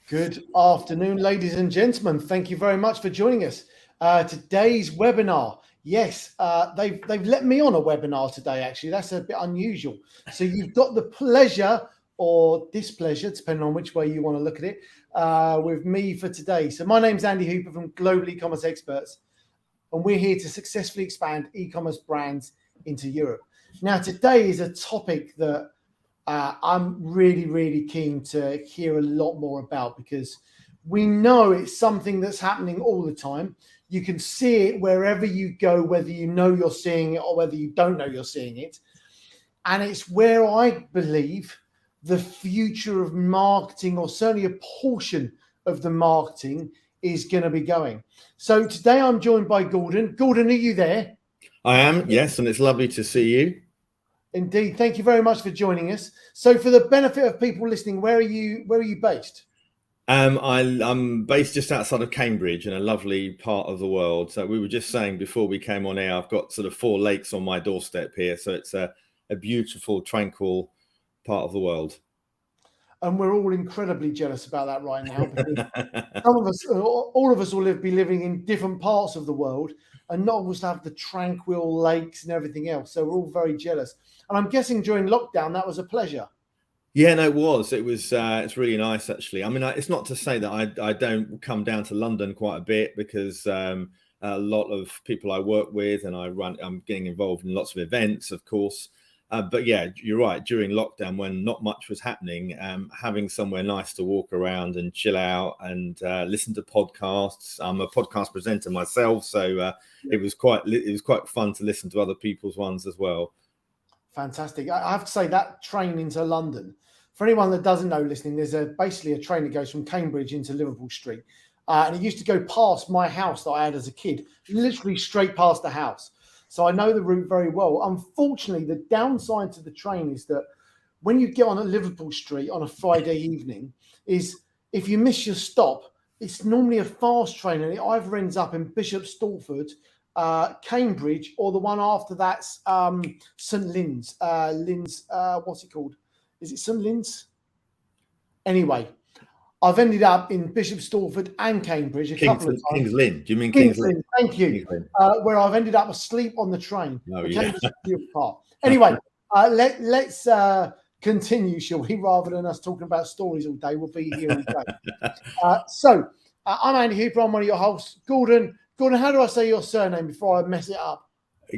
Good afternoon, ladies and gentlemen. Thank you very much for joining us. Today's webinar, yes, they've let me on a webinar today, actually. That's a bit unusual. So you've got the pleasure or displeasure, depending on which way you want to look at it, with me for today. So my name's Andy Hooper from Global E-Commerce Experts, and we're here to successfully expand e-commerce brands into Europe. Now, today is a topic that I'm really keen to hear a lot more about, because we know it's something that's happening all the time. You can see it wherever you go, whether you know you're seeing it or whether you don't know you're seeing it. And it's where I believe the future of marketing, or certainly a portion of the marketing, is going to be going. So today I'm joined by Gordon. Gordon, are you there? I am, yes, and it's lovely to see you. Indeed. Thank you very much for joining us. So for the benefit of people listening, where are you based? I'm based just outside of Cambridge, in a lovely part of the world. So we were just saying before we came on air, I've got sort of 4 lakes on my doorstep here. So it's a beautiful, tranquil part of the world. And we're all incredibly jealous about that right now, because some of us, all of us will be living in different parts of the world and not always have the tranquil lakes and everything else. So we're all very jealous. And I'm guessing during lockdown, that was a pleasure. Yeah, no, it was. It's really nice, actually. I mean, it's not to say that I don't come down to London quite a bit, because a lot of people I work with and I'm getting involved in lots of events, of course. But yeah, you're right. During lockdown, when not much was happening, having somewhere nice to walk around and chill out and listen to podcasts. I'm a podcast presenter myself, so it was quite fun to listen to other people's ones as well. Fantastic. I have to say, that train into London, for anyone that doesn't know listening, there's basically a train that goes from Cambridge into Liverpool Street. And it used to go past my house that I had as a kid, literally straight past the house. So I know the route very well. Unfortunately, the downside to the train is that when you get on at Liverpool Street on a Friday evening, is if you miss your stop, it's normally a fast train, and it either ends up in Bishop Stortford, Cambridge, or the one after that's St. Lynn's. What's it called? Is it St. Lynn's? Anyway, I've ended up in Bishop Stortford and Cambridge couple of times. King's Lynn. Do you mean King's Lynn? Thank you. Where I've ended up asleep on the train. Oh, yeah. Anyway, let's continue, shall we? Rather than us talking about stories all day, we'll be here all day. So I'm Andy Hooper. I'm one of your hosts. Gordon, how do I say your surname before I mess it up?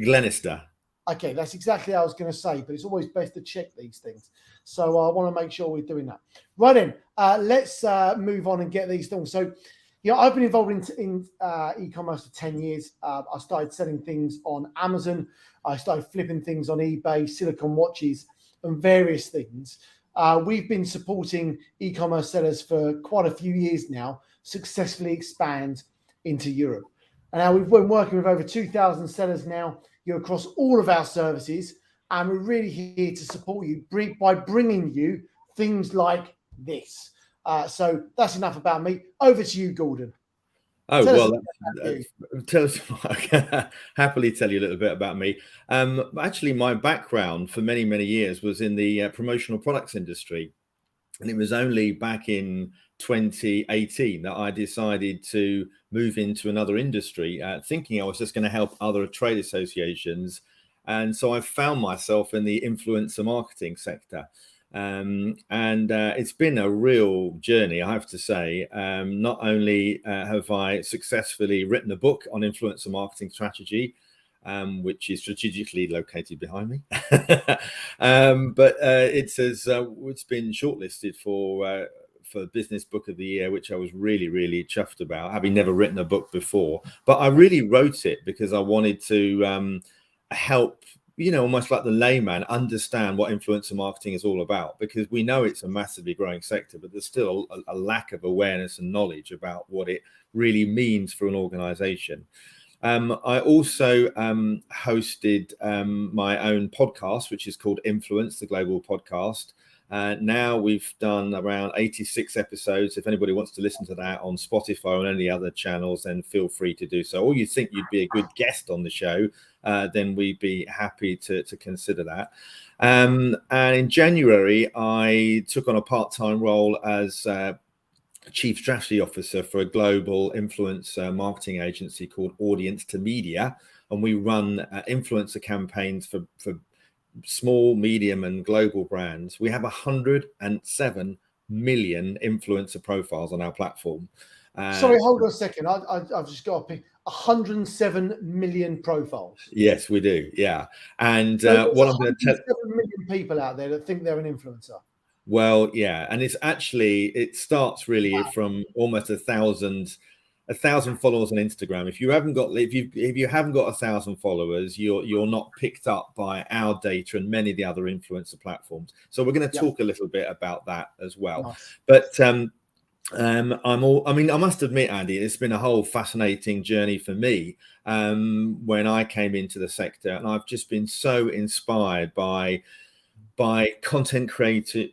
Glenister. Okay, that's exactly what I was going to say, but it's always best to check these things. So I want to make sure we're doing that. Right then, let's move on and get these things. So, I've been involved in e-commerce for 10 years. I started selling things on Amazon. I started flipping things on eBay, silicone watches, and various things. We've been supporting e-commerce sellers for quite a few years now, successfully expand into Europe. And now we've been working with over 2,000 sellers now. You're across all of our services, and we're really here to support you by bringing you things like this. So that's enough about me. Over to you, Gordon. Tell us. I can happily tell you a little bit about me. Actually, my background for many years was in the promotional products industry, and it was only back in 2018 that I decided to move into another industry, thinking I was just going to help other trade associations. And so I found myself in the influencer marketing sector. And it's been a real journey, I have to say. Not only have I successfully written a book on influencer marketing strategy, which is strategically located behind me, but it's been shortlisted for Business Book of the Year, which I was really chuffed about, having never written a book before. But I really wrote it because I wanted to help, almost like the layman, understand what influencer marketing is all about, because we know it's a massively growing sector, but there's still a lack of awareness and knowledge about what it really means for an organization. I also hosted my own podcast, which is called Influence, the Global Podcast. Now we've done around 86 episodes. If anybody wants to listen to that on Spotify or any other channels, then feel free to do so. Or you think you'd be a good guest on the show, then we'd be happy to consider that. And in January, I took on a part-time role as chief strategy officer for a global influencer marketing agency called Audience to Media, and we run influencer campaigns for small, medium, and global brands. We have 107 million influencer profiles on our platform. Sorry, hold on a second. I've just got to pick 107 million profiles. Yes, we do. Yeah. And So what I'm going to tell 107 million people out there that think they're an influencer. Well, yeah, and it starts really from almost a thousand followers on Instagram. If you haven't got 1,000 followers, you're not picked up by our data and many of the other influencer platforms. So we're going to talk a little bit about that as well. Nice. But I must admit, Andy, it's been a whole fascinating journey for me when I came into the sector, and I've just been so inspired by content creation,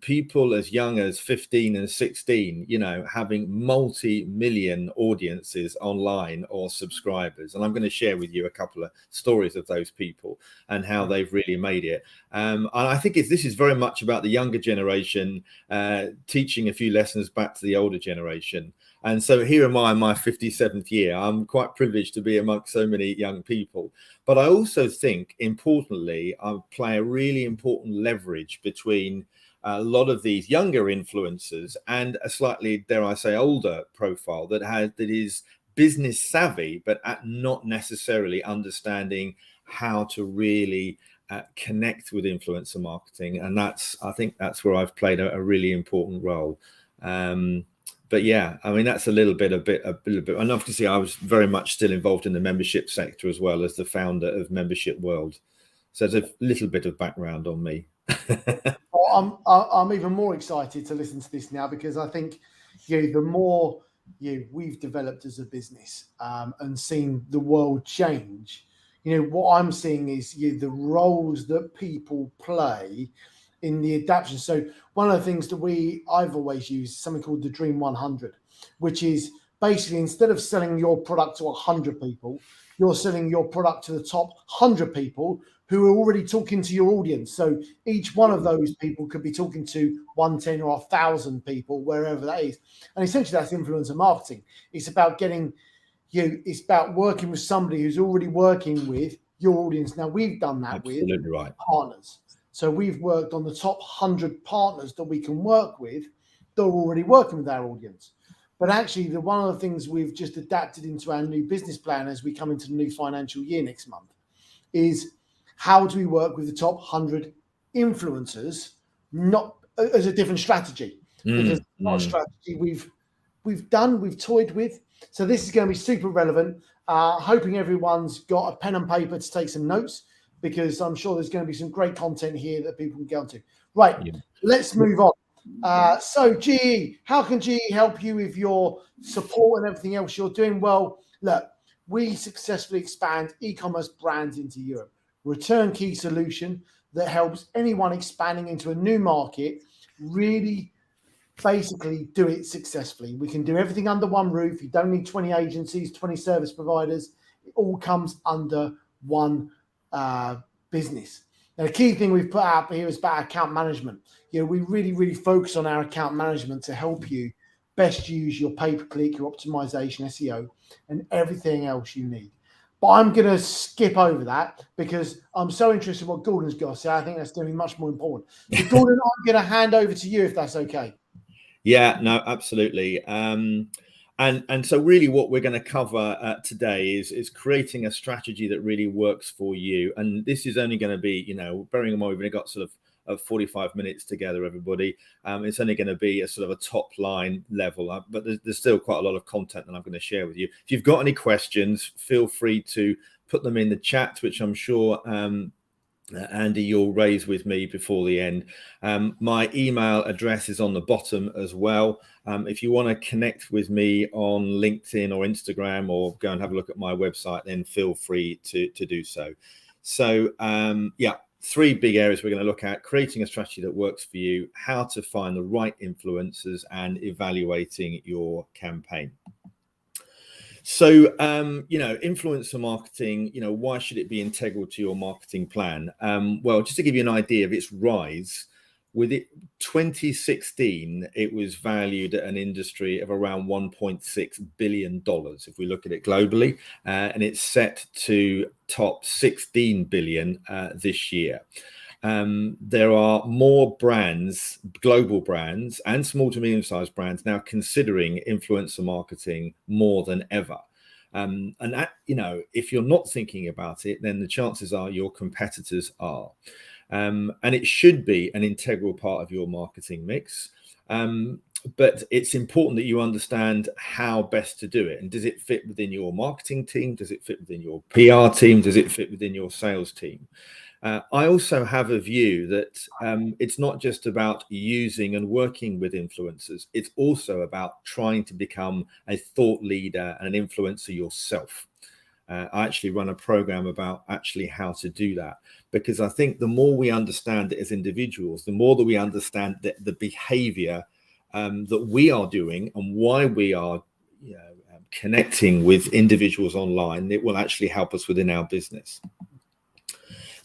people as young as 15 and 16, having multi-million audiences online or subscribers. And I'm going to share with you a couple of stories of those people and how they've really made it. And I think this is very much about the younger generation teaching a few lessons back to the older generation. And so here am I in my 57th year. I'm quite privileged to be amongst so many young people. But I also think, importantly, I play a really important leverage between a lot of these younger influencers and a slightly, dare I say, older profile that is business savvy, but not necessarily understanding how to really connect with influencer marketing. And I think that's where I've played a really important role. But yeah, I mean, that's a little bit. And obviously I was very much still involved in the membership sector as well as the founder of Membership World. So there's a little bit of background on me. Well, I'm even more excited to listen to this now, because I think the more we've developed as a business and seen the world change, what I'm seeing is the roles that people play in the adaptation. So one of the things that I've always used is something called the Dream 100, which is basically, instead of selling your product to 100 people, you're selling your product to the top 100 people who are already talking to your audience. So each one of those people could be talking to 110 or 1,000 people, wherever that is. And essentially that's influencer marketing. It's about it's about working with somebody who's already working with your audience. Now we've done that with partners. So we've worked on the top 100 partners that we can work with that are already working with our audience. But actually, one of the things we've just adapted into our new business plan as we come into the new financial year next month is, how do we work with the top 100 influencers, not as a different strategy? Because it's not a strategy we've toyed with. So this is going to be super relevant. Hoping everyone's got a pen and paper to take some notes, because I'm sure there's going to be some great content here that people can get onto. Right, let's move on. So GE, how can GE help you with your support and everything else you're doing? Well, look, we successfully expand e-commerce brands into Europe. We're a turnkey solution that helps anyone expanding into a new market really basically do it successfully. We can do everything under one roof. You don't need 20 agencies, 20 service providers. It all comes under one business. Now, the key thing we've put out here is about account management. We really, really focus on our account management to help you best use your pay-per-click, your optimization, SEO, and everything else you need. But I'm going to skip over that because I'm so interested in what Gordon's got to say. I think that's going to be much more important. So Gordon, I'm going to hand over to you if that's okay. Yeah, no, absolutely. And so really what we're going to cover today is creating a strategy that really works for you. And this is only going to be, bearing in mind we've only got sort of 45 minutes together, everybody. It's only going to be a sort of a top line level, but there's still quite a lot of content that I'm going to share with you. If you've got any questions, feel free to put them in the chat, which I'm sure Andy, you'll raise with me before the end. My email address is on the bottom as well. If you want to connect with me on LinkedIn or Instagram, or go and have a look at my website, then feel free to do so. So yeah, 3 big areas we're going to look at: creating a strategy that works for you, how to find the right influencers, and evaluating your campaign. So, influencer marketing, why should it be integral to your marketing plan? Well, just to give you an idea of its rise, with it 2016, it was valued at an industry of around $1.6 billion if we look at it globally, and it's set to top 16 billion this year. There are more brands, global brands and small to medium-sized brands now considering influencer marketing more than ever. And that, you know, if you're not thinking about it, then the chances are your competitors are. And it should be an integral part of your marketing mix. But it's important that you understand how best to do it. And does it fit within your marketing team? Does it fit within your PR team? Does it fit within your sales team? I also have a view that it's not just about using and working with influencers. It's also about trying to become a thought leader and an influencer yourself. I actually run a program about actually how to do that, because I think the more we understand it as individuals, the more that we understand that the behavior that we are doing and why we are, you know, connecting with individuals online, it will actually help us within our business.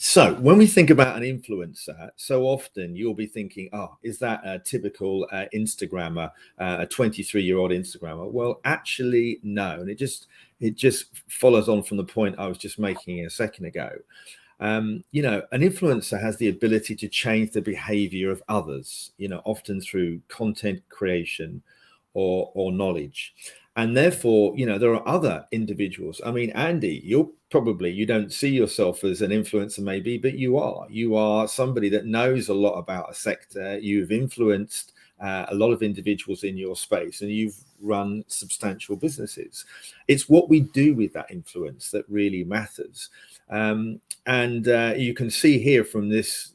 So when we think about an influencer, so often you'll be thinking, oh, is that a typical Instagrammer, a 23-year-old Instagrammer? Well, actually, no. And it just follows on from the point I was just making a second ago. You know, an influencer has the ability to change the behavior of others, you know, often through content creation or knowledge. And therefore, you know, there are other individuals. I mean, Andy, you don't see yourself as an influencer maybe, but you are somebody that knows a lot about a sector. You've influenced a lot of individuals in your space, and you've run substantial businesses. It's what we do with that influence that really matters. And you can see here from this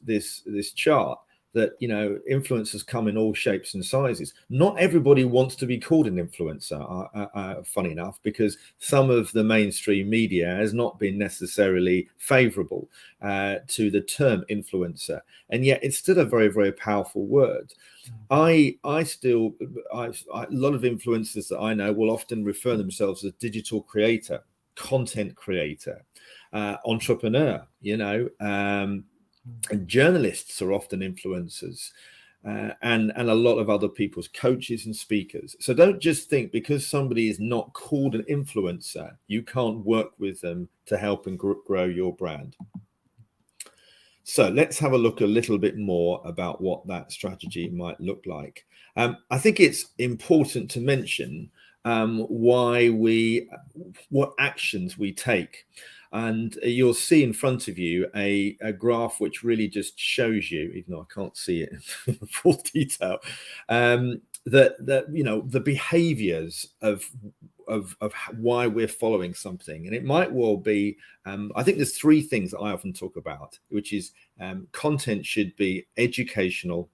chart that, you know, influencers come in all shapes and sizes. Not everybody wants to be called an influencer, funny enough, because some of the mainstream media has not been necessarily favorable to the term influencer, and yet it's still a very, very powerful word. A lot of influencers that I know will often refer themselves as digital creator, content creator, entrepreneur, you know, and journalists are often influencers, and a lot of other people's coaches and speakers. So don't just think because somebody is not called an influencer, you can't work with them to help and grow your brand. So let's have a look a little bit more about what that strategy might look like. I think it's important to mention what actions we take. And you'll see in front of you a graph which really just shows you, even though I can't see it in full detail, that you know, the behaviors of why we're following something. And it might well be, I think there's three things that I often talk about, which is content should be educational,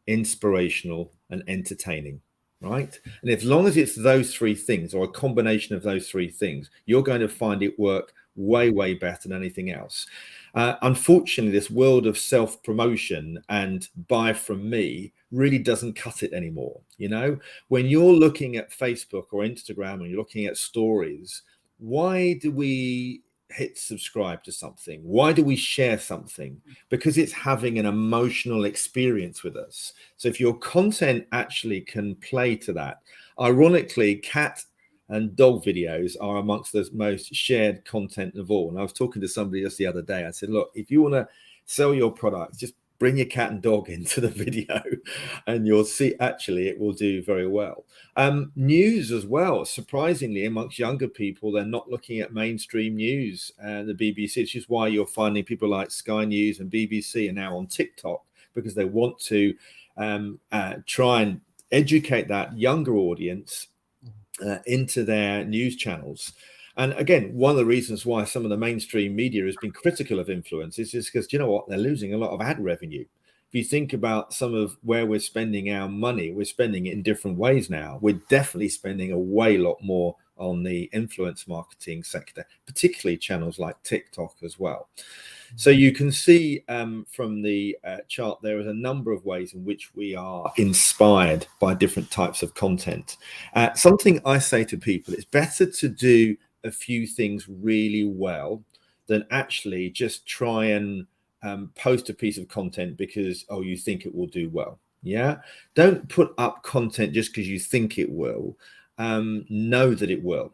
inspirational, and entertaining. Right? And as long as it's those three things, or a combination of those three things, you're going to find it work way, way better than anything else. Unfortunately, this world of self-promotion and buy from me really doesn't cut it anymore. You know, when you're looking at Facebook or Instagram and you're looking at stories, why do we hit subscribe to something? Why do we share something? Because it's having an emotional experience with us. So if your content actually can play to that, ironically, cat and dog videos are amongst the most shared content of all. And I was talking to somebody just the other day. I said, look, if you want to sell your product, just bring your cat and dog into the video and you'll see actually it will do very well. News as well, surprisingly, amongst younger people, they're not looking at mainstream news and the BBC, which is why you're finding people like Sky News and BBC are now on TikTok, because they want to try and educate that younger audience into their news channels. And again, one of the reasons why some of the mainstream media has been critical of influencers is because, you know what, they're losing a lot of ad revenue. If you think about some of where we're spending our money, we're spending it in different ways now. We're definitely spending a way lot more on the influence marketing sector, particularly channels like TikTok as well. So you can see from the chart, there is a number of ways in which we are inspired by different types of content. Something I say to people, it's better to do a few things really well than actually just try and post a piece of content because, oh, you think it will do well. Yeah. Don't put up content just because you think it will. Know that it will.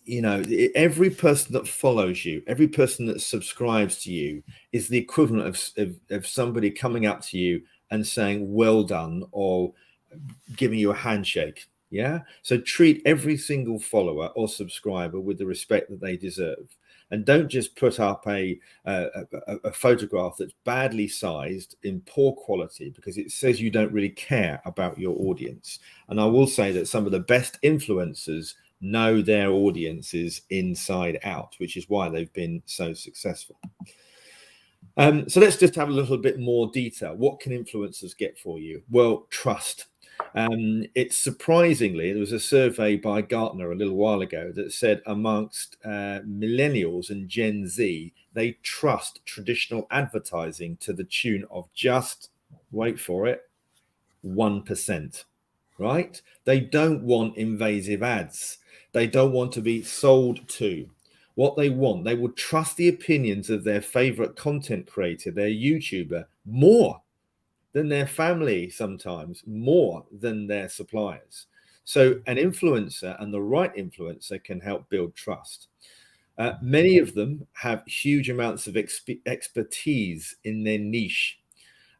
You know, every person that follows you, every person that subscribes to you is the equivalent of somebody coming up to you and saying, well done, or giving you a handshake. Yeah. So treat every single follower or subscriber with the respect that they deserve. And don't just put up a photograph that's badly sized in poor quality because it says you don't really care about your audience. And I will say that some of the best influencers know their audiences inside out, which is why they've been so successful. So let's just have a little bit more detail. What can influencers get for you? Well, trust. It's surprisingly, there was a survey by Gartner a little while ago that said amongst millennials and Gen Z, they trust traditional advertising to the tune of just, wait for it, 1%, right? They don't want invasive ads. They don't want to be sold to. What they want, they will trust the opinions of their favorite content creator, their YouTuber, more than their family, sometimes more than their suppliers. So an influencer, and the right influencer, can help build trust. Many of them have huge amounts of expertise in their niche.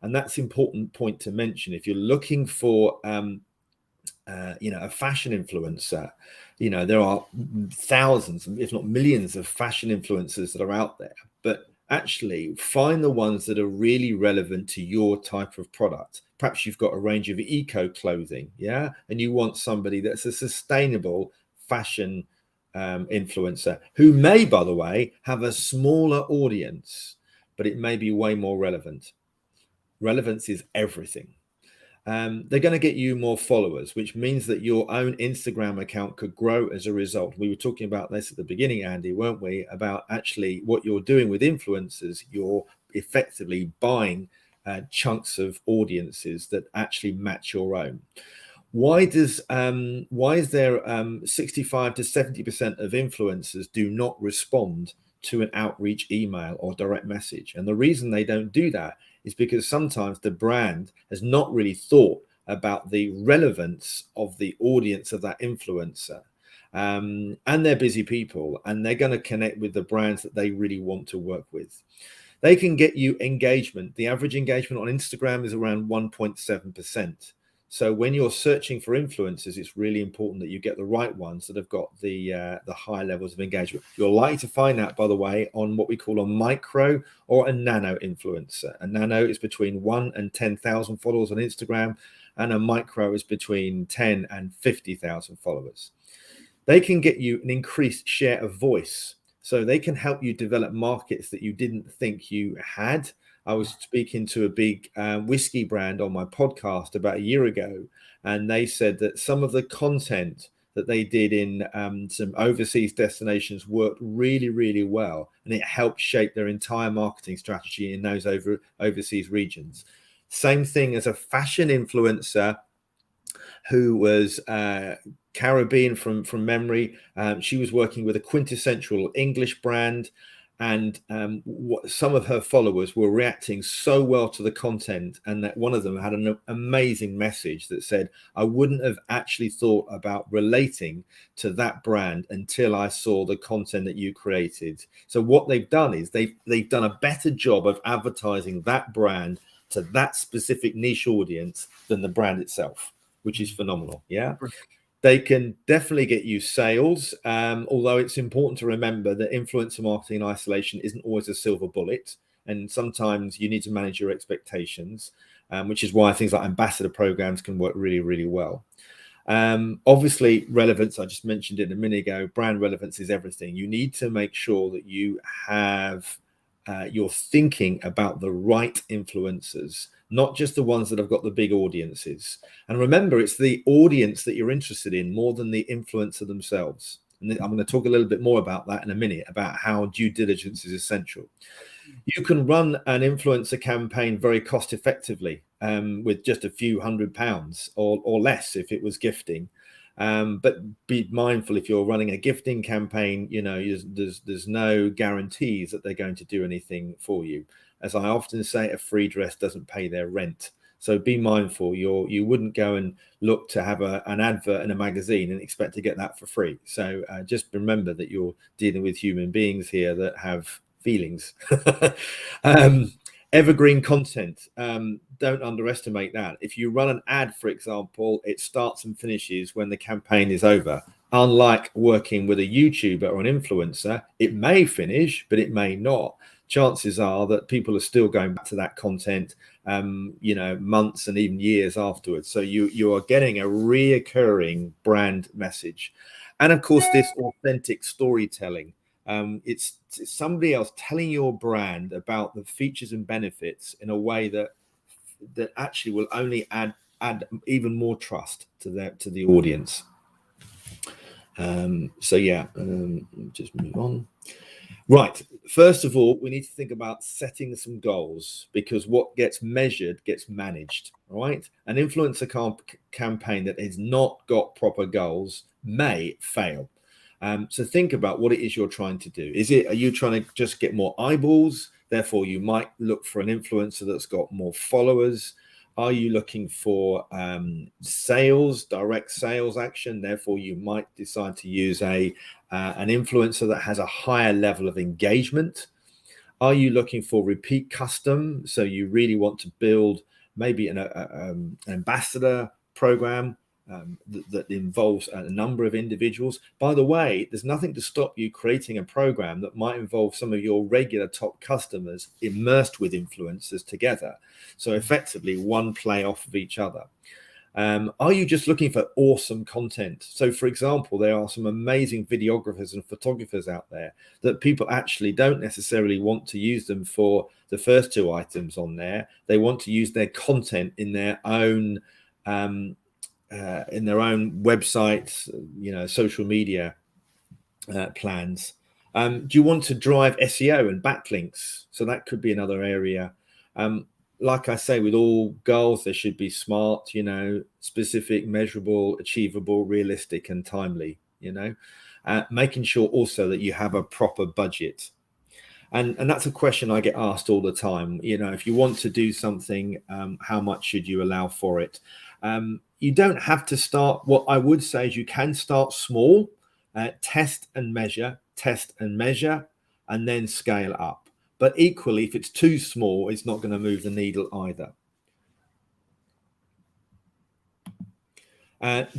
And that's an important point to mention. If you're looking for you know, a fashion influencer, you know, there are thousands, if not millions, of fashion influencers that are out there. But actually find the ones that are really relevant to your type of product. Perhaps you've got a range of eco clothing, yeah, and you want somebody that's a sustainable fashion influencer who may, by the way, have a smaller audience, but it may be way more relevant. Relevance is everything. They're going to get you more followers, which means that your own Instagram account could grow as a result. We were talking about this at the beginning, Andy, weren't we? About actually what you're doing with influencers. You're effectively buying chunks of audiences that actually match your own. Why is there 65 to 70% of influencers do not respond to an outreach email or direct message? And the reason they don't do that is because sometimes the brand has not really thought about the relevance of the audience of that influencer. And they're busy people, and they're going to connect with the brands that they really want to work with. They can get you engagement. The average engagement on Instagram is around 1.7%. So when you're searching for influencers, it's really important that you get the right ones that have got the high levels of engagement. You're likely to find that, by the way, on what we call a micro or a nano influencer. A nano is between 1 and 10,000 followers on Instagram, and a micro is between 10 and 50,000 followers. They can get you an increased share of voice. So they can help you develop markets that you didn't think you had. I was speaking to a big whiskey brand on my podcast about a year ago, and they said that some of the content that they did in some overseas destinations worked really, really well, and it helped shape their entire marketing strategy in those overseas regions. Same thing as a fashion influencer who was Caribbean from memory. She was working with a quintessential English brand. And some of her followers were reacting so well to the content, and that one of them had an amazing message that said, I wouldn't have actually thought about relating to that brand until I saw the content that you created. So what they've done is they've done a better job of advertising that brand to that specific niche audience than the brand itself, which is phenomenal. Yeah. They can definitely get you sales, although it's important to remember that influencer marketing in isolation isn't always a silver bullet. And sometimes you need to manage your expectations, which is why things like ambassador programs can work really, really well. Obviously, relevance, I just mentioned it a minute ago, brand relevance is everything. You need to make sure that you have, you're thinking about the right influencers, not just the ones that have got the big audiences. And remember, it's the audience that you're interested in more than the influencer themselves. And I'm going to talk a little bit more about that in a minute, about how due diligence is essential. You can run an influencer campaign very cost effectively with just a few £100 or less if it was gifting. But be mindful, if you're running a gifting campaign, you know, there's no guarantees that they're going to do anything for you. As I often say, a free dress doesn't pay their rent. So be mindful. You wouldn't go and look to have an advert in a magazine and expect to get that for free. So just remember that you're dealing with human beings here that have feelings. Evergreen content, don't underestimate that. If you run an ad, for example, it starts and finishes when the campaign is over. Unlike working with a YouTuber or an influencer, it may finish, but it may not. Chances are that people are still going back to that content, you know, months and even years afterwards. So you are getting a reoccurring brand message. And of course, this authentic storytelling. It's somebody else telling your brand about the features and benefits in a way that actually will only add even more trust to the audience. So yeah, just move on. Right. First of all, we need to think about setting some goals, because what gets measured gets managed. Right. An influencer campaign that has not got proper goals may fail. So think about what it is you're trying to do. Are you trying to just get more eyeballs? Therefore, you might look for an influencer that's got more followers. Are you looking for sales, direct sales action? Therefore, you might decide to use an influencer that has a higher level of engagement. Are you looking for repeat custom? So you really want to build maybe an ambassador program that involves a number of individuals. By the way, there's nothing to stop you creating a program that might involve some of your regular top customers immersed with influencers together. So effectively one play off of each other. Are you just looking for awesome content? So for example, there are some amazing videographers and photographers out there that people actually don't necessarily want to use them for the first two items on there. They want to use their content in their own websites, you know, social media plans. Do you want to drive SEO and backlinks? So that could be another area. Like I say, with all goals, they should be smart, you know, specific, measurable, achievable, realistic, and timely, you know, making sure also that you have a proper budget. And that's a question I get asked all the time. You know, if you want to do something, how much should you allow for it? You don't have to start. What I would say is you can start small, test and measure, and then scale up. But equally, if it's too small, it's not going to move the needle either.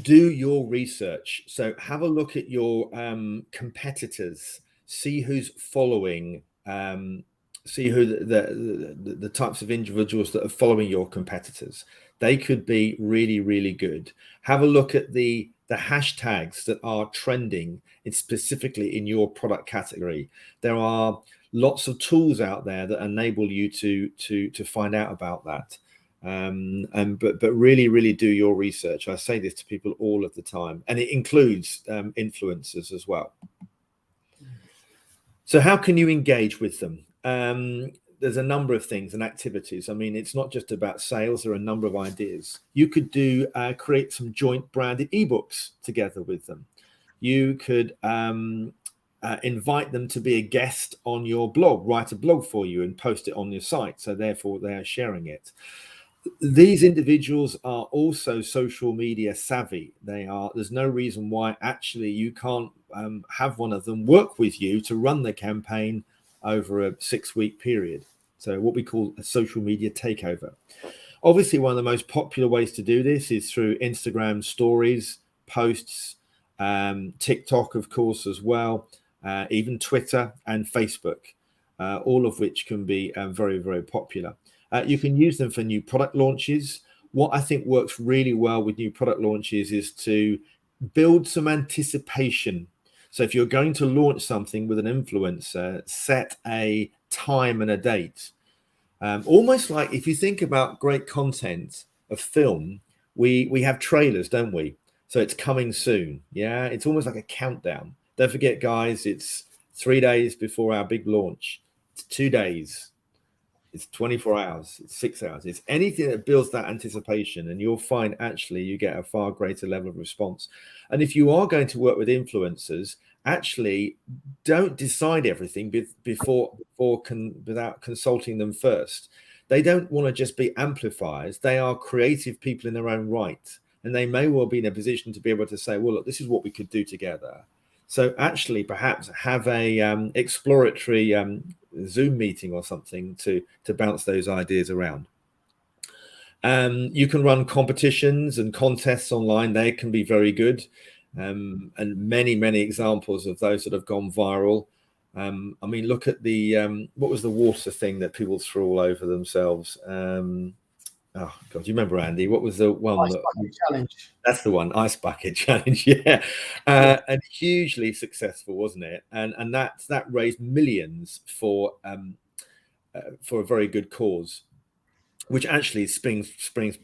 Do your research. So have a look at your competitors, see who's following, see who the types of individuals that are following your competitors. They could be really, really good. Have a look at the hashtags that are trending specifically in your product category. There are lots of tools out there that enable you to find out about that. But really do your research. I say this to people all of the time, and it includes influencers as well. So how can you engage with them? There's a number of things and activities. I mean, it's not just about sales. There are a number of ideas. You could create some joint branded ebooks together with them. You could invite them to be a guest on your blog, write a blog for you and post it on your site. So therefore they are sharing it. These individuals are also social media savvy. There's no reason why actually you can't have one of them work with you to run the campaign over a 6-week period. So what we call a social media takeover. Obviously, one of the most popular ways to do this is through Instagram stories, posts, TikTok, of course, as well, even Twitter and Facebook, all of which can be very, very popular. You can use them for new product launches. What I think works really well with new product launches is to build some anticipation. So if you're going to launch something with an influencer, set a time and a date. Almost like if you think about great content of film, we have trailers, don't we? So it's coming soon. Yeah, it's almost like a countdown. Don't forget, guys, it's 3 days before our big launch. It's 2 days. it's 24 hours, it's 6 hours, it's anything that builds that anticipation, and you'll find actually you get a far greater level of response. And if you are going to work with influencers, actually don't decide everything without consulting them first. They don't want to just be amplifiers. They are creative people in their own right, and they may well be in a position to be able to say, well, look, this is what we could do together. So actually perhaps have a exploratory Zoom meeting or something to bounce those ideas around. You can run competitions and contests online. They can be very good. And many examples of those that have gone viral. I mean, look at the what was the water thing that people threw all over themselves? Oh God, do you remember, Andy? What was the one? Ice bucket challenge. That's the one, ice bucket challenge. Yeah, and hugely successful, wasn't it? And that raised millions for a very good cause, which actually springs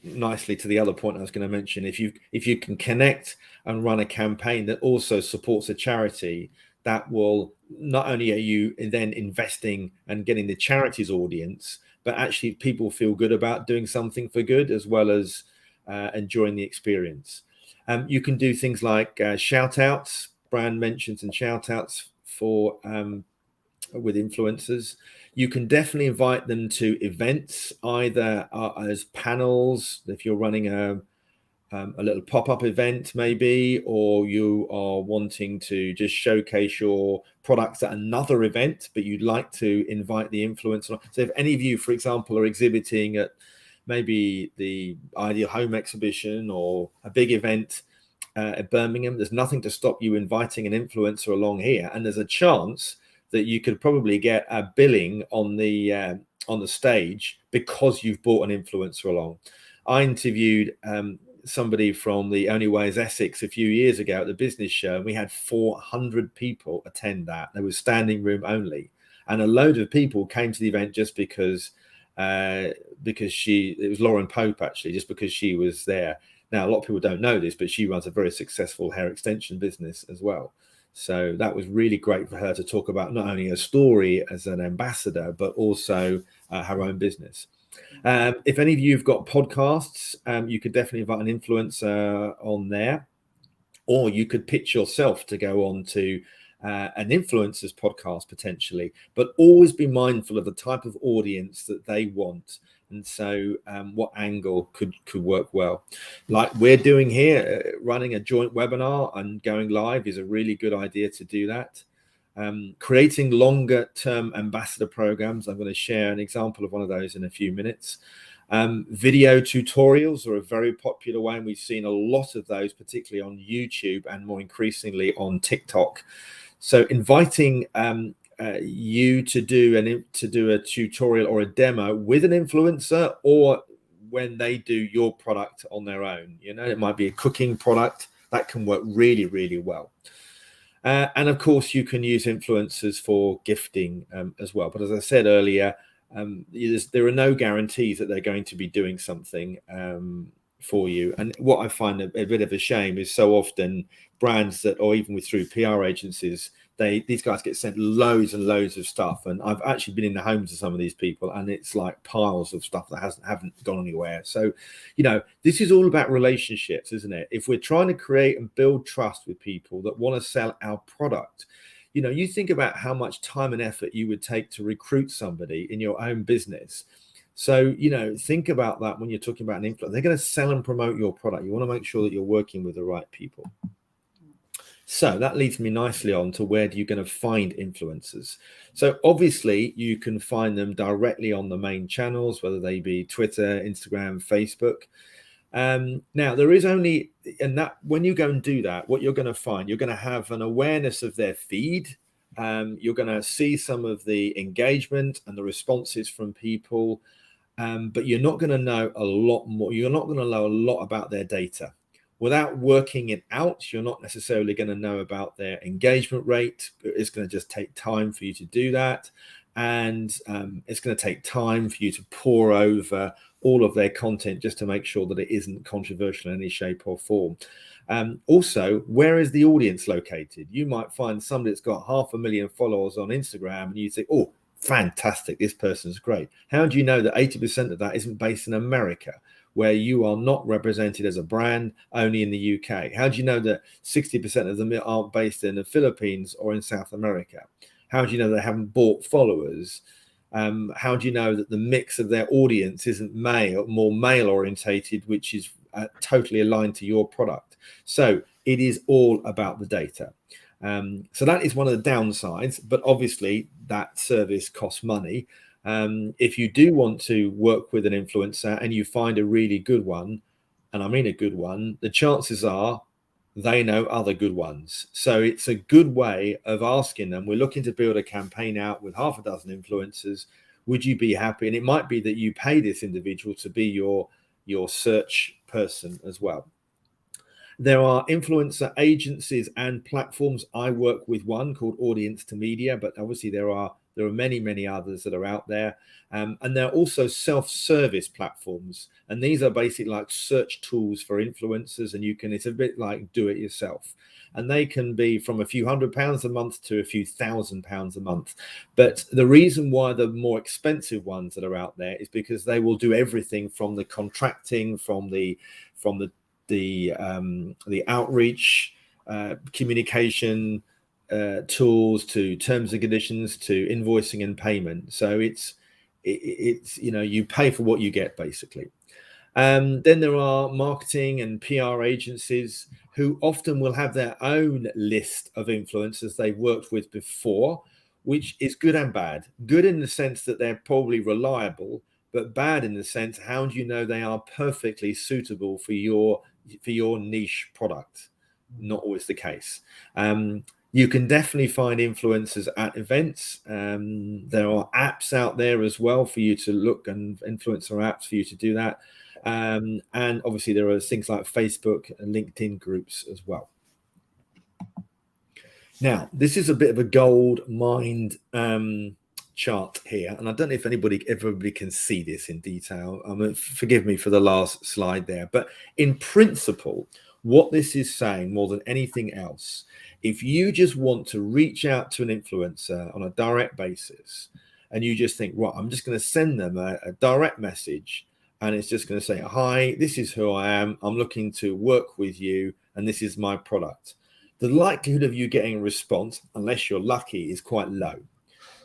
nicely to the other point I was going to mention. If you can connect and run a campaign that also supports a charity, that will not only are you then investing and getting the charity's audience, but actually people feel good about doing something for good as well as enjoying the experience. You can do things like shout outs, brand mentions and shout outs for with influencers. You can definitely invite them to events, either as panels, if you're running a little pop-up event maybe, or you are wanting to just showcase your products at another event, but you'd like to invite the influencer. So if any of you, for example, are exhibiting at maybe the Ideal Home exhibition or a big event at Birmingham, there's nothing to stop you inviting an influencer along here, and there's a chance that you could probably get a billing on the stage because you've brought an influencer along. I interviewed somebody from the Only Way is Essex a few years ago at the business show, and we had 400 people attend that. There was standing room only, and a load of people came to the event just because it was Lauren Pope, actually, just because she was there. Now, a lot of people don't know this, but she runs a very successful hair extension business as well. So that was really great for her to talk about not only her story as an ambassador, but also her own business. If any of you have got podcasts, you could definitely invite an influencer on there, or you could pitch yourself to go on to an influencer's podcast potentially, but always be mindful of the type of audience that they want. And so what angle could work well, like we're doing here, running a joint webinar and going live is a really good idea to do that. Creating longer term ambassador programs. I'm going to share an example of one of those in a few minutes. Video tutorials are a very popular way, and we've seen a lot of those, particularly on YouTube and more increasingly on TikTok. So inviting you to do a tutorial or a demo with an influencer, or when they do your product on their own. You know, it might be a cooking product that can work really, really well. And of course, you can use influencers for gifting as well. But as I said earlier, there are no guarantees that they're going to be doing something for you. And what I find a bit of a shame is so often brands that, or even through PR agencies, these guys get sent loads and loads of stuff. And I've actually been in the homes of some of these people, and it's like piles of stuff that haven't gone anywhere. So, you know, this is all about relationships, isn't it? If we're trying to create and build trust with people that want to sell our product, you know, you think about how much time and effort you would take to recruit somebody in your own business. So, you know, think about that when you're talking about an influencer. They're going to sell and promote your product. You want to make sure that you're working with the right people. So that leads me nicely on to where you're going to find influencers. So obviously you can find them directly on the main channels, whether they be Twitter, Instagram, Facebook. Now there is only, and that when you go and do that, what you're going to find, you're going to have an awareness of their feed. You're going to see some of the engagement and the responses from people, but you're not going to know a lot more. You're not going to know a lot about their data. Without working it out, you're not necessarily going to know about their engagement rate. It's going to just take time for you to do that. And it's going to take time for you to pour over all of their content just to make sure that it isn't controversial in any shape or form. Also, where is the audience located? You might find somebody that's got 500,000 followers on Instagram, and you think, oh, fantastic, this person's great. How do you know that 80% of that isn't based in America, where you are not represented as a brand, only in the UK? How do you know that 60% of them aren't based in the Philippines or in South America? How do you know they haven't bought followers? How do you know that the mix of their audience isn't more male orientated, which is totally aligned to your product? So it is all about the data. So that is one of the downsides, but obviously that service costs money. If you do want to work with an influencer and you find a really good one, and I mean a good one, the chances are they know other good ones. So it's a good way of asking them, we're looking to build a campaign out with half a dozen influencers. Would you be happy? And it might be that you pay this individual to be your search person as well. There are influencer agencies and platforms. I work with one called Audience to Media, but obviously there are many others that are out there. And there are also self-service platforms. And these are basically like search tools for influencers. And it's a bit like do it yourself. And they can be from a few £100 a month to a few £1,000 a month. But the reason why the more expensive ones that are out there is because they will do everything from the contracting, from the outreach, communication tools, to terms and conditions, to invoicing and payment. So it's you pay for what you get, basically. Then there are marketing and PR agencies who often will have their own list of influencers they've worked with before, which is good and bad. Good in the sense that they're probably reliable, but bad in the sense, how do you know they are perfectly suitable for your niche product? Not always the case. You can definitely find influencers at events. There are apps out there as well for you to look, and influencer apps for you to do that. And obviously there are things like Facebook and LinkedIn groups as well. Now, this is a bit of a gold mined chart here, and I don't know if everybody can see this in detail. Forgive me for the last slide there, but in principle, what this is saying more than anything else, if you just want to reach out to an influencer on a direct basis, and you just think, right, I'm just going to send them a direct message, and it's just going to say, hi, this is who I am, I'm looking to work with you, and this is my product. The likelihood of you getting a response, unless you're lucky, is quite low.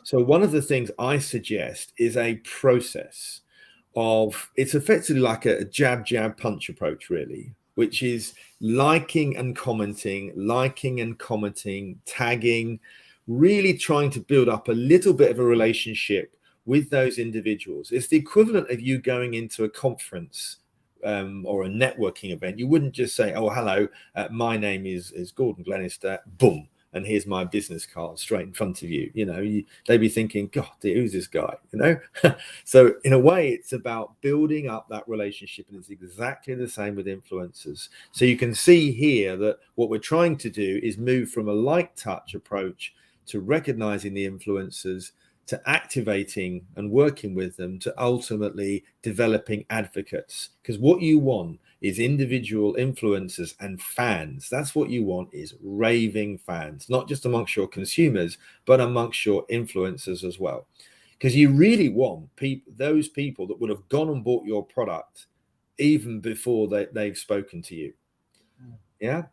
So one of the things I suggest is a process of, it's effectively like a jab, punch approach, really, which is liking and commenting, tagging, really trying to build up a little bit of a relationship with those individuals. It's the equivalent of you going into a conference or a networking event. You wouldn't just say, oh, hello, my name is Gordon Glenister, boom, and here's my business card straight in front of you. They'd be thinking, God, who's this guy? So in a way, it's about building up that relationship, and it's exactly the same with influencers. So you can see here that what we're trying to do is move from a light touch approach to recognizing the influencers, to activating and working with them, to ultimately developing advocates. Because what you want is individual influencers and fans. That's what you want, is raving fans, not just amongst your consumers, but amongst your influencers as well. Because you really want those people that would have gone and bought your product even before they've spoken to you. Yeah.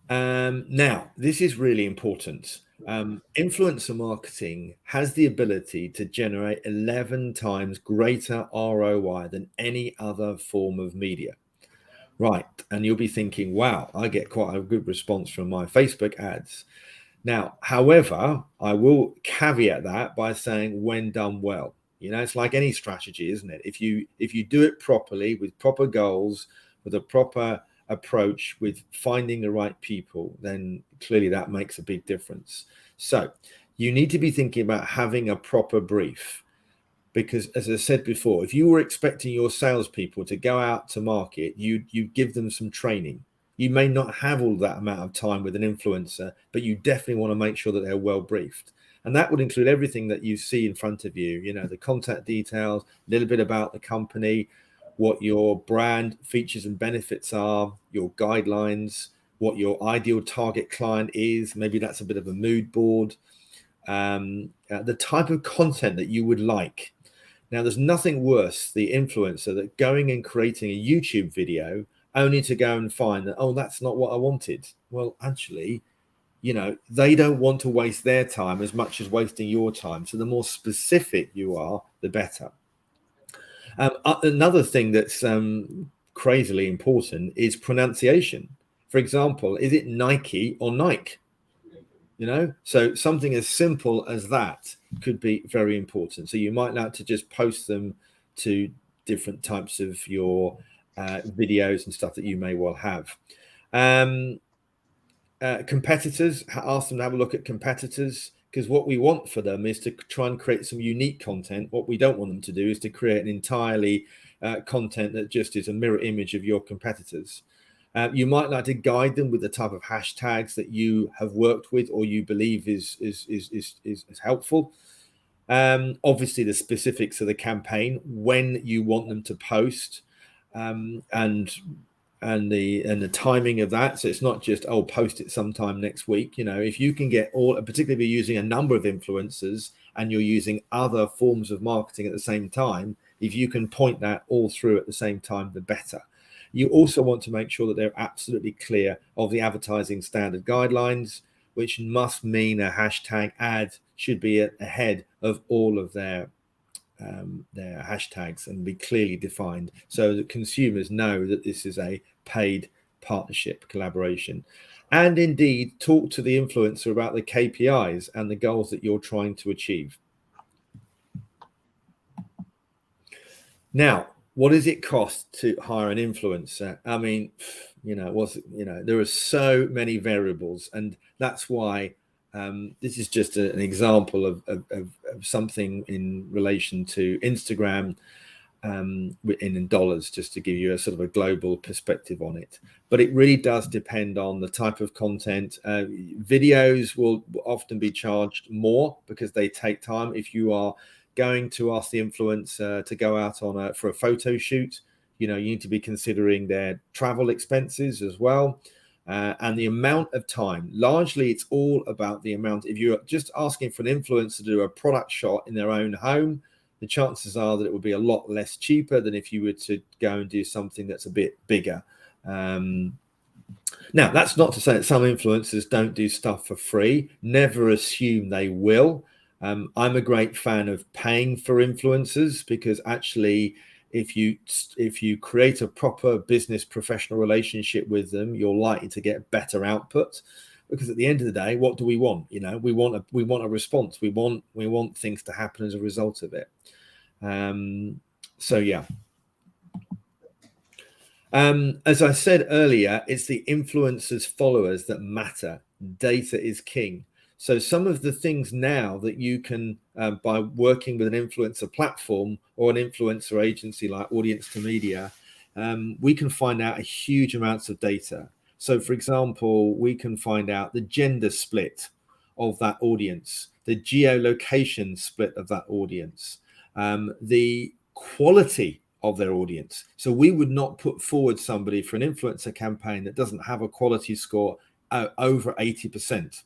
Now, this is really important. Influencer marketing has the ability to generate 11 times greater ROI than any other form of media. Right. And you'll be thinking, wow, I get quite a good response from my Facebook ads. Now, however, I will caveat that by saying when done well. It's like any strategy, isn't it? If you do it properly, with proper goals, with a proper approach, with finding the right people, then clearly that makes a big difference. So you need to be thinking about having a proper brief, because as I said before, if you were expecting your salespeople to go out to market, you give them some training. You may not have all that amount of time with an influencer, but you definitely want to make sure that they're well briefed. And that would include everything that you see in front of you, the contact details, a little bit about the company, what your brand features and benefits are, your guidelines, what your ideal target client is. Maybe that's a bit of a mood board. the type of content that you would like. Now, there's nothing worse, the influencer, that going and creating a YouTube video only to go and find that, oh, that's not what I wanted. Well, actually, they don't want to waste their time as much as wasting your time. So the more specific you are, the better. Another thing that's crazily important is pronunciation. For example, is it Nike or Nike? So something as simple as that could be very important. So you might like to just post them to different types of your videos and stuff that you may well have. Competitors, ask them to have a look at competitors, because what we want for them is to try and create some unique content. What we don't want them to do is to create an entirely content that just is a mirror image of your competitors. You might like to guide them with the type of hashtags that you have worked with or you believe is helpful. Obviously, the specifics of the campaign, when you want them to post, and the timing of that. So it's not just, oh, post it sometime next week. If you can get particularly if you're using a number of influencers and you're using other forms of marketing at the same time, if you can point that all through at the same time, the better. You also want to make sure that they're absolutely clear of the advertising standard guidelines, which must mean a hashtag ad should be ahead of all of their hashtags and be clearly defined so that consumers know that this is a paid partnership collaboration. And indeed, talk to the influencer about the KPIs and the goals that you're trying to achieve. Now, what does it cost to hire an influencer? I mean, there are so many variables, and that's why this is just an example of something in relation to Instagram in dollars, just to give you a sort of a global perspective on it. But it really does depend on the type of content. Videos will often be charged more because they take time. If you are going to ask the influencer to go out for a photo shoot, you need to be considering their travel expenses as well. And the amount of time. Largely, it's all about the amount. If you're just asking for an influencer to do a product shot in their own home, the chances are that it will be a lot less cheaper than if you were to go and do something that's a bit bigger. Now, that's not to say that some influencers don't do stuff for free. Never assume they will. I'm a great fan of paying for influencers, because actually, if you create a proper business professional relationship with them, you're likely to get better output. Because at the end of the day, what do we want? We want a response. We want things to happen as a result of it. So yeah. As I said earlier, it's the influencers' followers that matter. Data is king. So some of the things now that you can, by working with an influencer platform or an influencer agency like Audience to Media, we can find out a huge amounts of data. So for example, we can find out the gender split of that audience, the geolocation split of that audience, the quality of their audience. So we would not put forward somebody for an influencer campaign that doesn't have a quality score over 80%.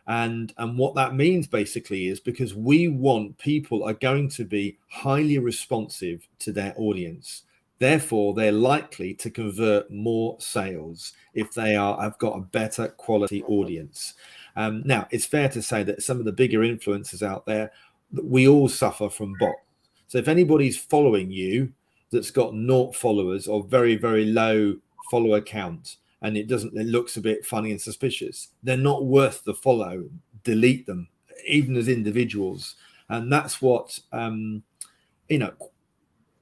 And what that means basically is because we want people are going to be highly responsive to their audience. Therefore, they're likely to convert more sales if they have got a better quality audience. Now, it's fair to say that some of the bigger influencers out there, we all suffer from bots. So if anybody's following you that's got 0 followers or very, very low follower count, and it looks a bit funny and suspicious, they're not worth the follow. Delete them, even as individuals. And that's what,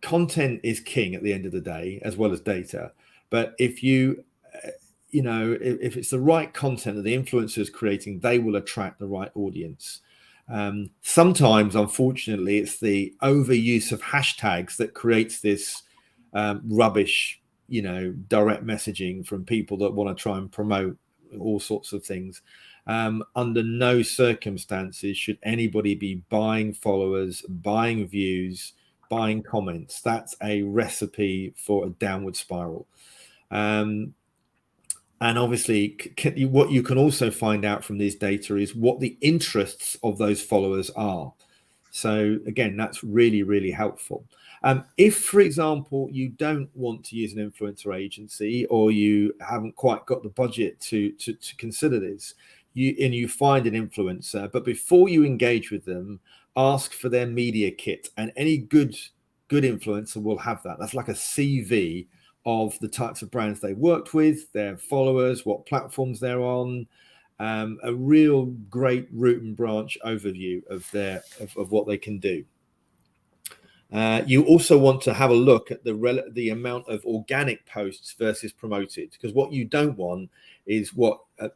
content is king at the end of the day, as well as data. But if if it's the right content that the influencer is creating, they will attract the right audience. Sometimes, unfortunately, it's the overuse of hashtags that creates this rubbish, direct messaging from people that want to try and promote all sorts of things. Under no circumstances should anybody be buying followers, buying views, buying comments. That's a recipe for a downward spiral. And obviously, what you can also find out from this data is what the interests of those followers are. So again, that's really, really helpful. If, for example, you don't want to use an influencer agency, or you haven't quite got the budget to consider this, you find an influencer, but before you engage with them, ask for their media kit, and any good influencer will have that. That's like a CV of the types of brands they worked with, their followers, what platforms they're on, a real great root and branch overview of what they can do. You also want to have a look at the amount of organic posts versus promoted, because what you don't want is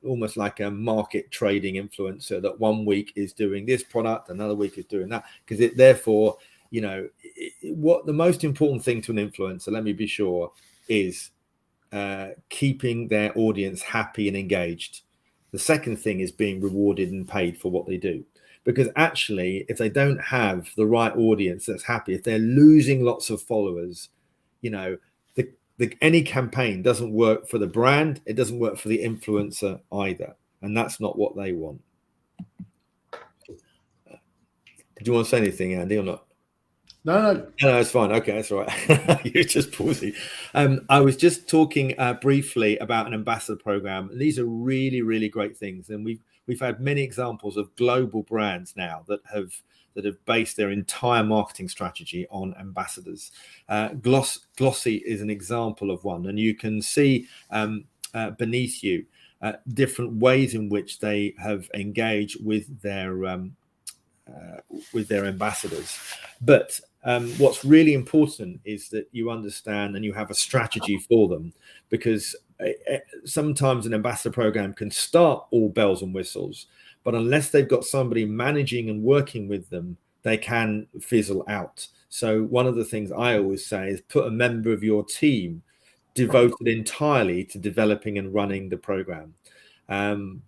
almost like a market trading influencer that one week is doing this product, another week is doing that, because it therefore, what the most important thing to an influencer, let me be sure, is keeping their audience happy and engaged. The second thing is being rewarded and paid for what they do. Because actually, if they don't have the right audience that's happy, if they're losing lots of followers, any campaign doesn't work for the brand. It doesn't work for the influencer either. And that's not what they want. Did you want to say anything, Andy, or not? No, it's fine. Okay, that's all right. You're just pausing. I was just talking briefly about an ambassador program. These are really, really great things, and we've had many examples of global brands now that have based their entire marketing strategy on ambassadors. Glossy is an example of one, and you can see beneath you different ways in which they have engaged with their ambassadors. But what's really important is that you understand and you have a strategy for them, because sometimes an ambassador program can start all bells and whistles, but unless they've got somebody managing and working with them, they can fizzle out. So one of the things I always say is put a member of your team devoted entirely to developing and running the program. And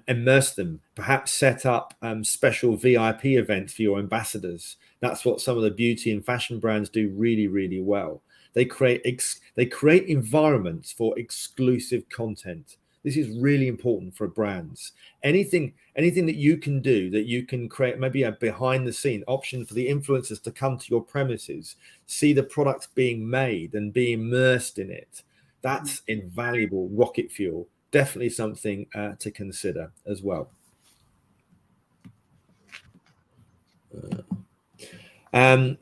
immerse them, perhaps set up special VIP events for your ambassadors. That's what some of the beauty and fashion brands do really, really well. They create environments for exclusive content. This is really important for brands. Anything that you can do, that you can create maybe a behind the scene option for the influencers to come to your premises, see the products being made and be immersed in it. That's invaluable rocket fuel. Definitely something to consider as well. Don't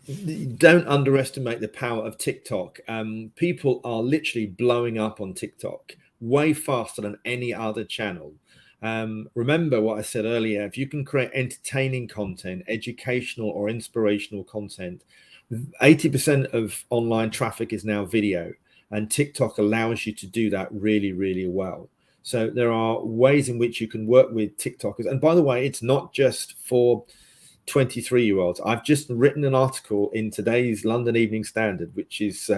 underestimate the power of TikTok. People are literally blowing up on TikTok way faster than any other channel. Remember what I said earlier, if you can create entertaining content, educational or inspirational content, 80% of online traffic is now video, and TikTok allows you to do that really, really well. So there are ways in which you can work with TikTokers. And by the way, it's not just for 23-year-olds. I've just written an article in today's London Evening Standard, which is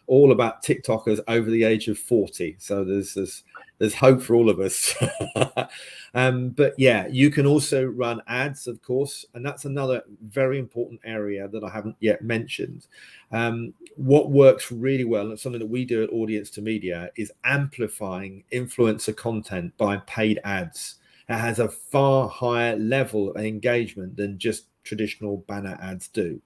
all about TikTokers over the age of 40. So there's hope for all of us. But yeah, you can also run ads, of course, and that's another very important area that I haven't yet mentioned. What works really well, and something that we do at Audience to Media, is amplifying influencer content by paid ads. It has a far higher level of engagement than just traditional banner ads do.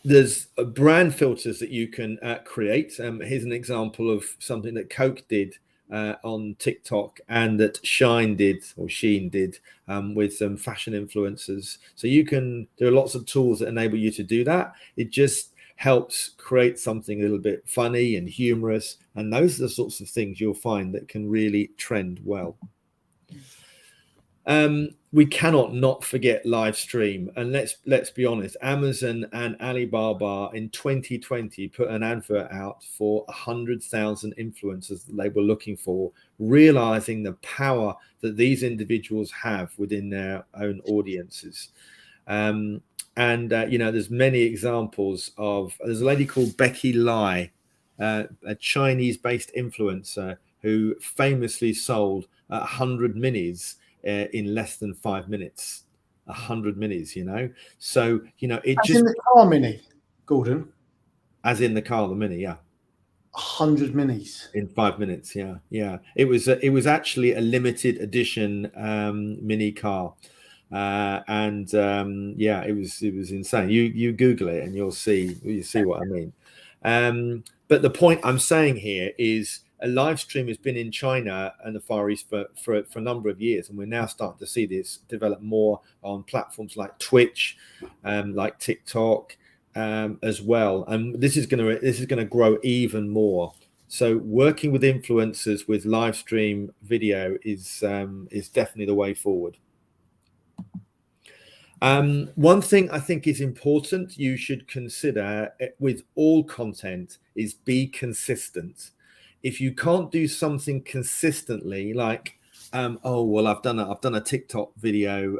There's brand filters that you can create. Here's an example of something that Coke did on TikTok, and that Sheen did with some fashion influencers. So there are lots of tools that enable you to do that. It just helps create something a little bit funny and humorous, and those are the sorts of things you'll find that can really trend well. We cannot not forget live stream, and let's be honest, Amazon and Alibaba in 2020 put an advert out for 100,000 influencers that they were looking for, realizing the power that these individuals have within their own audiences. There's many examples of, there's a lady called Becky Lai, a Chinese-based influencer who famously sold 100 minis in less than 5 minutes. 100 minis, So, it That's just... in the car mini, Gordon. As in the car, the Mini, yeah. 100 minis In 5 minutes, yeah. It was actually a limited edition mini car, and yeah, it was insane. You Google it and you'll see what I mean. But the point I'm saying here is a live stream has been in China and the Far East for a number of years, and we're now starting to see this develop more on platforms like Twitch, like TikTok, as well. And this is going to grow even more. So working with influencers with live stream video is definitely the way forward. One thing I think is important you should consider with all content is be consistent. If you can't do something consistently, like oh well, I've done a TikTok video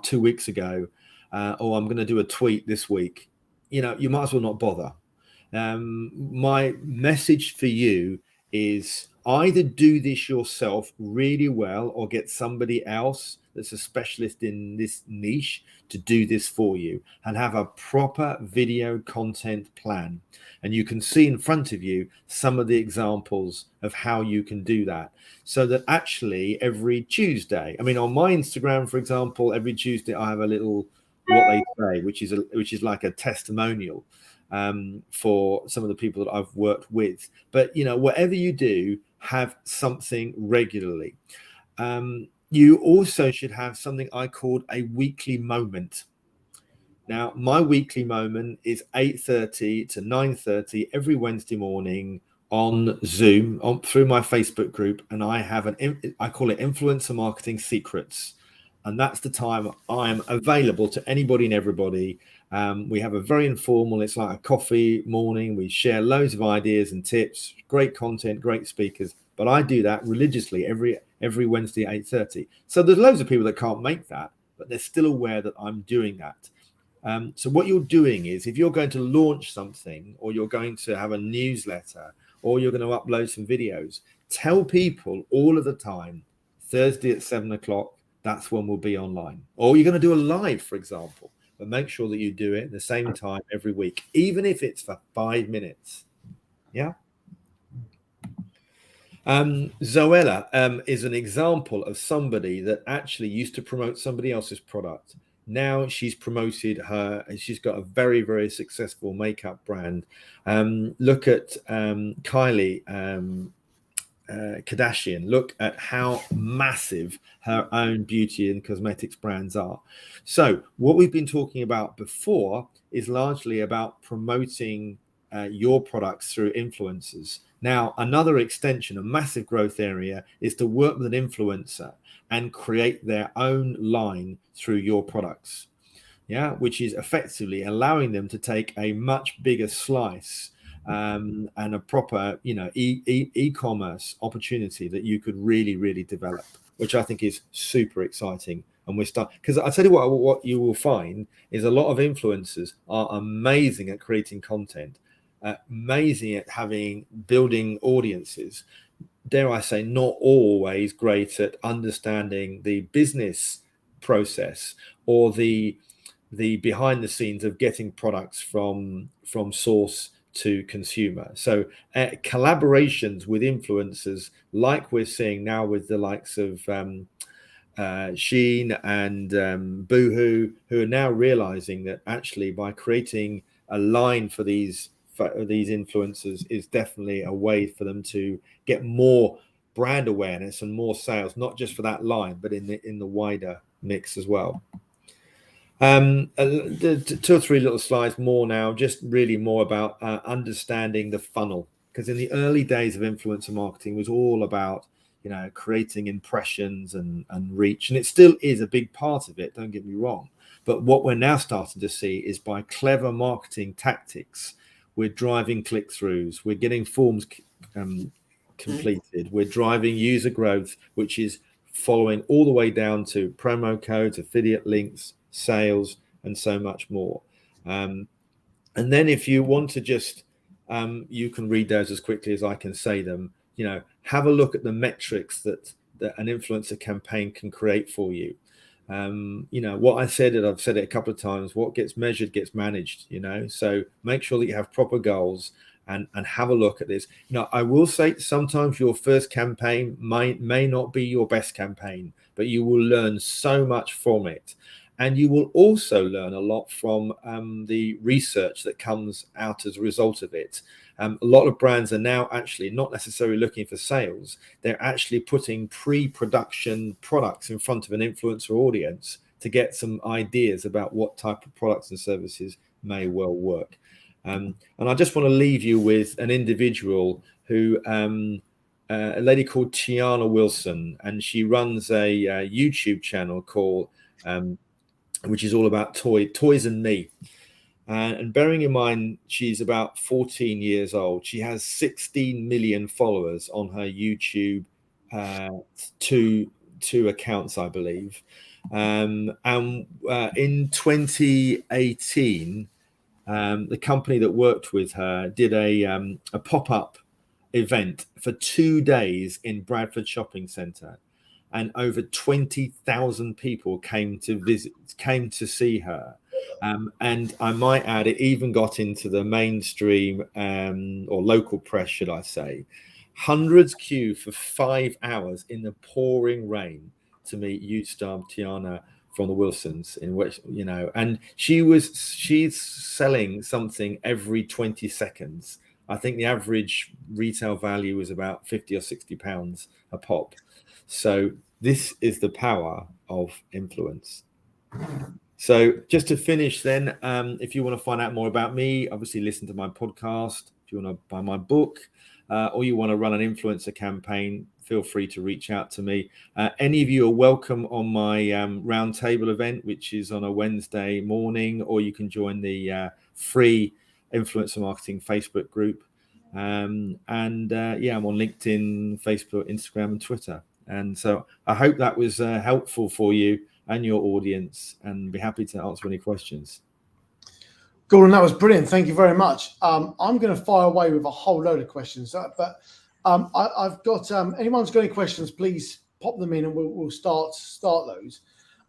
2 weeks ago, or I'm going to do a tweet this week, you might as well not bother. My message for you is either do this yourself really well or get somebody else that's a specialist in this niche to do this for you, and have a proper video content plan. And you can see in front of you some of the examples of how you can do that, so that actually every Tuesday, I mean, on my Instagram, for example, every Tuesday I have a little what they say, which is like a testimonial for some of the people that I've worked with. But whatever you do, have something regularly. You also should have something I called a weekly moment. Now, my weekly moment is 8:30 to 9:30 every Wednesday morning on Zoom, through my Facebook group, and I call it Influencer Marketing Secrets. And that's the time I'm available to anybody and everybody. We have a very informal, it's like a coffee morning. We share loads of ideas and tips, great content, great speakers. But I do that religiously every Wednesday at 8:30. So there's loads of people that can't make that, but they're still aware that I'm doing that. So what you're doing is, if you're going to launch something, or you're going to have a newsletter, or you're going to upload some videos, tell people all of the time, Thursday at 7 o'clock, that's when we'll be online. Or you're going to do a live, for example, but make sure that you do it at the same time every week, even if it's for 5 minutes. Yeah. Zoella is an example of somebody that actually used to promote somebody else's product. Now she's promoted she's got a very, very successful makeup brand. Look at Kylie Kardashian. Look at how massive her own beauty and cosmetics brands are. So what we've been talking about before is largely about promoting your products through influencers. Now, another extension, a massive growth area, is to work with an influencer and create their own line through your products. Yeah, which is effectively allowing them to take a much bigger slice, and a proper, e-commerce opportunity that you could really, really develop, which I think is super exciting. And because I tell you what you will find is a lot of influencers are amazing at creating content, amazing at building audiences. Dare I say, not always great at understanding the business process or the behind the scenes of getting products from source to consumer. So collaborations with influencers, like we're seeing now with the likes of Shein and Boohoo, who are now realizing that actually by creating a line for these influencers is definitely a way for them to get more brand awareness and more sales, not just for that line, but in the wider mix as well. 2 or 3 little slides more now, just really more about understanding the funnel, because in the early days of influencer marketing was all about creating impressions and reach, and it still is a big part of it, don't get me wrong. But what we're now starting to see is, by clever marketing tactics, we're driving click-throughs, we're getting forms completed, we're driving user growth, which is following all the way down to promo codes, affiliate links, sales, and so much more. And then if you want to just you can read those as quickly as I can say them. Have a look at the metrics that an influencer campaign can create for you. You know, what I said, and I've said it a couple of times, what gets measured gets managed, you know, so make sure that you have proper goals and have a look at this. You know, I will say sometimes your first campaign may not be your best campaign, but you will learn so much from it. And you will also learn a lot from the research that comes out as a result of it. A lot of brands are now actually not necessarily looking for sales. They're actually putting pre-production products in front of an influencer audience to get some ideas about what type of products and services may well work. And I just want to leave you with an individual who, a lady called Tiana Wilson, and she runs a YouTube channel called, which is all about toys and me. And bearing in mind, she's about 14 years old. She has 16 million followers on her YouTube, two accounts, I believe. And in 2018, the company that worked with her did a pop-up event for 2 days in Bradford Shopping Centre, and over 20,000 people came to see her. And I might add, it even got into the mainstream or local press, should I say. Hundreds queue for 5 hours in the pouring rain to meet youth star Tiana from the Wilsons, in which, you know, and she's selling something every 20 seconds. I think the average retail value is about 50 or 60 pounds a pop. So this is the power of influence. So just to finish then, if you want to find out more about me, obviously listen to my podcast. If you want to buy my book, or you want to run an influencer campaign, feel free to reach out to me. Any of you are welcome on my roundtable event, which is on a Wednesday morning, or you can join the free influencer marketing Facebook group. Yeah, I'm on LinkedIn, Facebook, Instagram, and Twitter. And so I hope that was helpful for you and your audience, and be happy to answer any questions. Gordon, that was brilliant. Thank you very much. I'm going to fire away with a whole load of questions, but I've got anyone's got any questions, please pop them in and we'll start those.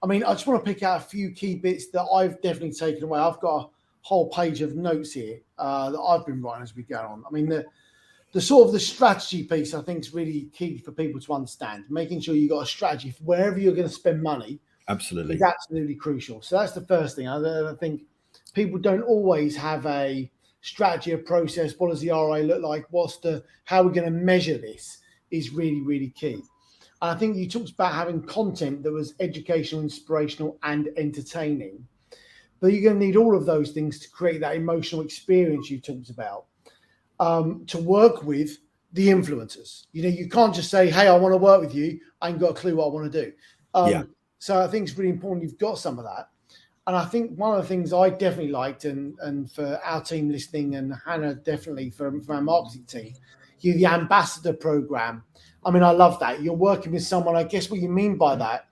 I mean, I just want to pick out a few key bits that I've definitely taken away. I've got a whole page of notes here that I've been writing as we go on. I mean, the sort of the strategy piece, I think, is really key for people to understand. Making sure you got a strategy for wherever you're going to spend money. Absolutely. Is absolutely crucial. So that's the first thing. I think people don't always have a strategy, a process. What does the ROI look like? How are we going to measure this is really, really key. And I think you talked about having content that was educational, inspirational, and entertaining. But you're going to need all of those things to create that emotional experience you talked about, to work with the influencers. You know, you can't just say, hey, I want to work with you. I ain't got a clue what I want to do. So I think it's really important you've got some of that. And I think one of the things I definitely liked, and for our team listening, and Hannah definitely for our marketing team, the ambassador program. I mean, I love that. You're working with someone. I guess what you mean by that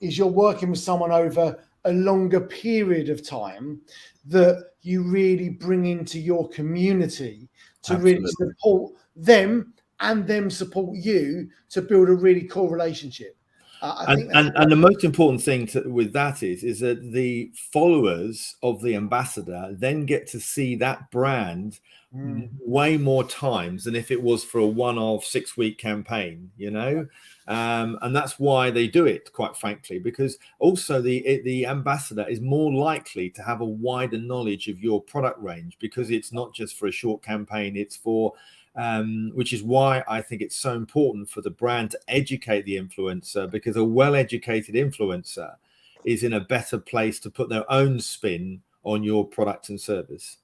is you're working with someone over a longer period of time that you really bring into your community to really support them and them support you to build a really cool relationship. And the most important thing with that is that the followers of the ambassador then get to see that brand way more times than if it was for a one-off 6-week campaign, you know. And that's why they do it, quite frankly, because also the ambassador is more likely to have a wider knowledge of your product range, because it's not just for a short campaign, it's for which is why I think it's so important for the brand to educate the influencer, because a well-educated influencer is in a better place to put their own spin on your product and service.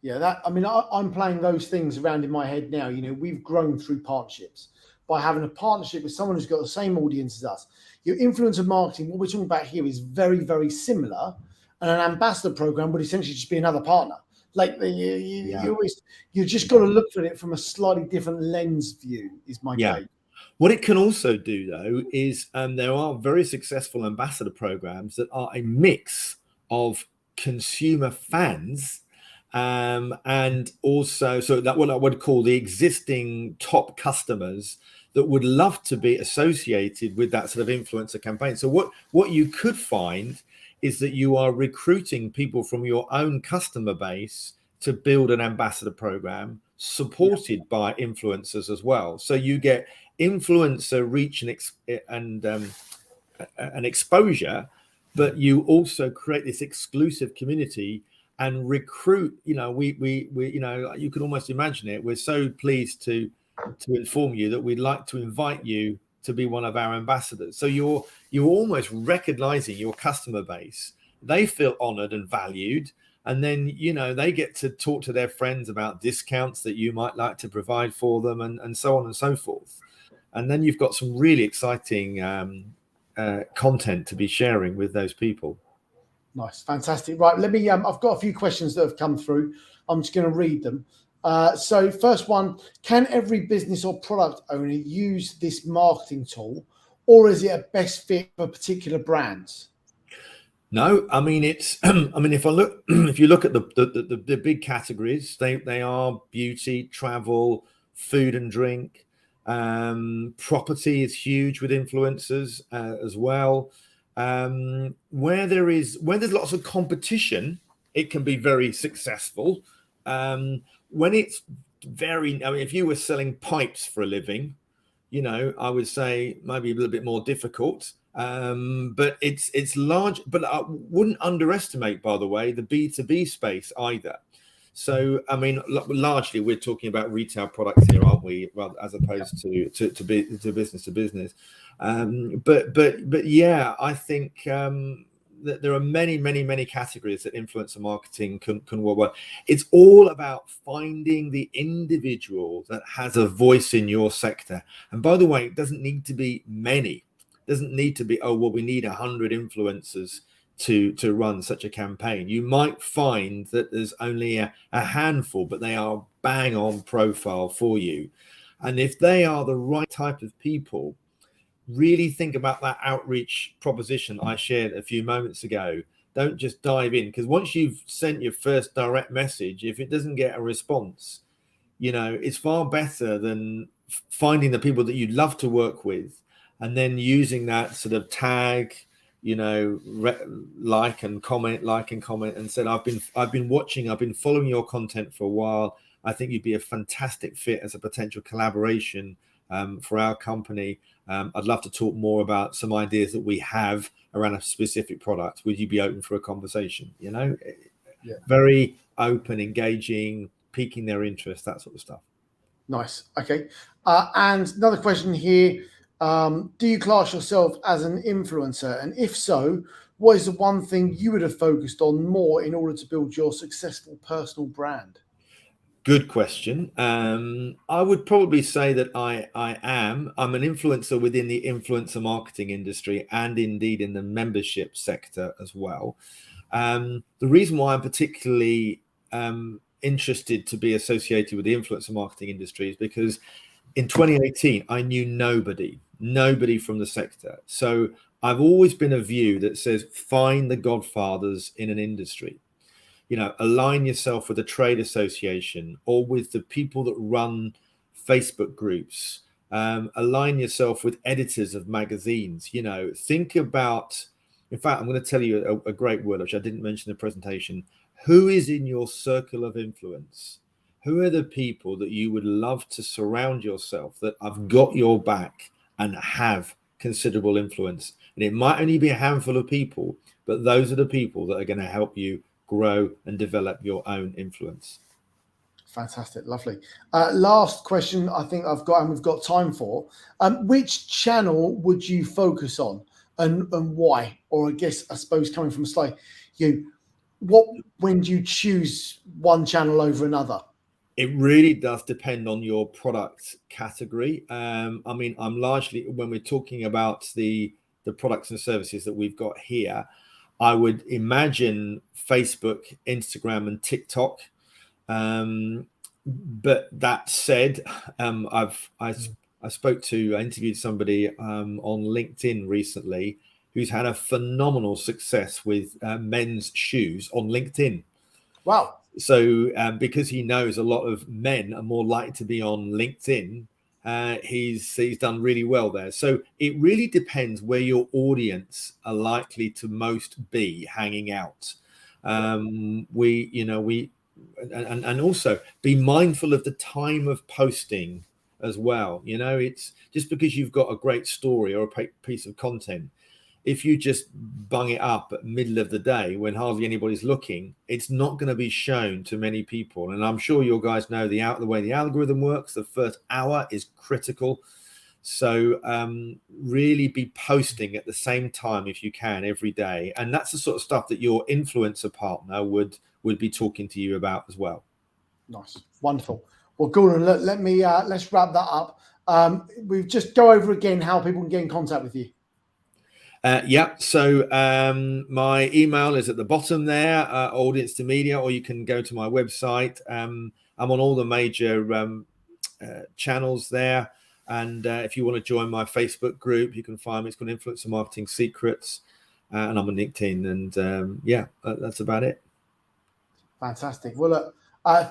Yeah, I'm playing those things around in my head now. You know, we've grown through partnerships by having a partnership with someone who's got the same audience as us. Your influencer marketing, what we're talking about here, is very, very similar, and an ambassador program would essentially just be another partner. Like you just got to look at it from a slightly different lens view, is my take. What it can also do, though, is there are very successful ambassador programs that are a mix of consumer fans and also so that what I would call the existing top customers that would love to be associated with that sort of influencer campaign. So what you could find is that you are recruiting people from your own customer base to build an ambassador program supported by influencers as well. So you get influencer reach and exposure, but you also create this exclusive community and recruit. We you can almost imagine it. We're so pleased to inform you that we'd like to invite you to be one of our ambassadors. So you're almost recognizing your customer base. They feel honored and valued, and then they get to talk to their friends about discounts that you might like to provide for them, and so on and so forth. And then you've got some really exciting content to be sharing with those people. Nice, fantastic. Right, let me. I've got a few questions that have come through. I'm just going to read them. So, first one: can every business or product owner use this marketing tool, or is it a best fit for particular brands? No, I mean it's. I mean, if you look at the big categories, they are beauty, travel, food and drink. Property is huge with influencers as well. Where there's lots of competition, it can be very successful. When it's if you were selling pipes for a living, I would say maybe a little bit more difficult. But it's large, but I wouldn't underestimate, by the way, the B2B space either. So, I mean, largely we're talking about retail products here, aren't we? Well, as opposed to business to business. But yeah, I think that there are many categories that influencer marketing can work well. It's all about finding the individual that has a voice in your sector. And by the way, it doesn't need to be many. It doesn't need to be, we need 100 influencers to run such a campaign. You might find that there's only a handful, but they are bang on profile for you. And if they are the right type of people, really think about that outreach proposition I shared a few moments ago. Don't just dive in, because once you've sent your first direct message, if it doesn't get a response, it's far better than finding the people that you'd love to work with and then using that sort of tag, like and comment, and said, I've been watching, I've been following your content for a while. I think you'd be a fantastic fit as a potential collaboration for our company. I'd love to talk more about some ideas that we have around a specific product. Would you be open for a conversation? Yeah. Very open, engaging, piquing their interest, that sort of stuff. Nice. Okay. And another question here. Do you class yourself as an influencer? And if so, what is the one thing you would have focused on more in order to build your successful personal brand? Good question. I would probably say that I'm an influencer within the influencer marketing industry and indeed in the membership sector as well. The reason why I'm particularly interested to be associated with the influencer marketing industry is because in 2018, I knew nobody from the sector. So I've always been a view that says, find the godfathers in an industry. Align yourself with a trade association or with the people that run Facebook groups. Align yourself with editors of magazines. Think about, in fact, I'm going to tell you a great word, which I didn't mention in the presentation. Who is in your circle of influence? Who are the people that you would love to surround yourself, that have got your back and have considerable influence? And it might only be a handful of people, but those are the people that are going to help you grow and develop your own influence. Fantastic. Lovely. Last question I think I've got, and we've got time for. Which channel would you focus on and why? Or I suppose coming from Slay, when do you choose one channel over another? It really does depend on your product category. I mean, I'm largely, when we're talking about the products and services that we've got here, I would imagine Facebook, Instagram, and TikTok. But that said, I interviewed somebody on LinkedIn recently who's had a phenomenal success with men's shoes on LinkedIn. Wow. So because he knows a lot of men are more likely to be on LinkedIn, he's done really well there. So it really depends where your audience are likely to most be hanging out. And also be mindful of the time of posting as well. It's just because you've got a great story or a piece of content, if you just bung it up at the middle of the day when hardly anybody's looking, it's not going to be shown to many people. And I'm sure you guys know the way the algorithm works. The first hour is critical. So really be posting at the same time if you can every day. And that's the sort of stuff that your influencer partner would be talking to you about as well. Nice. Wonderful. Well, Gordon, look, let's wrap that up. We've just go over again how people can get in contact with you. So my email is at the bottom there, audience to media, or you can go to my website. I'm on all the major channels there. And if you want to join my Facebook group, you can find me. It's called Influencer Marketing Secrets. And I'm on LinkedIn. And that's about it. Fantastic. Well, look,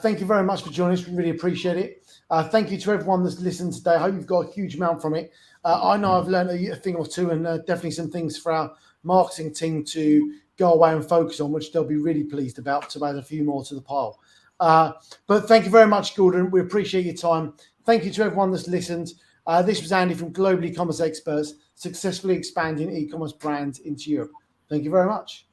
thank you very much for joining us. We really appreciate it. Thank you to everyone that's listened today. I hope you've got a huge amount from it. I know I've learned a thing or two, and definitely some things for our marketing team to go away and focus on, which they'll be really pleased about, to add a few more to the pile. But thank you very much, Gordon. We appreciate your time. Thank you to everyone that's listened. This was Andy from Global E-Commerce Experts, successfully expanding e-commerce brands into Europe. Thank you very much.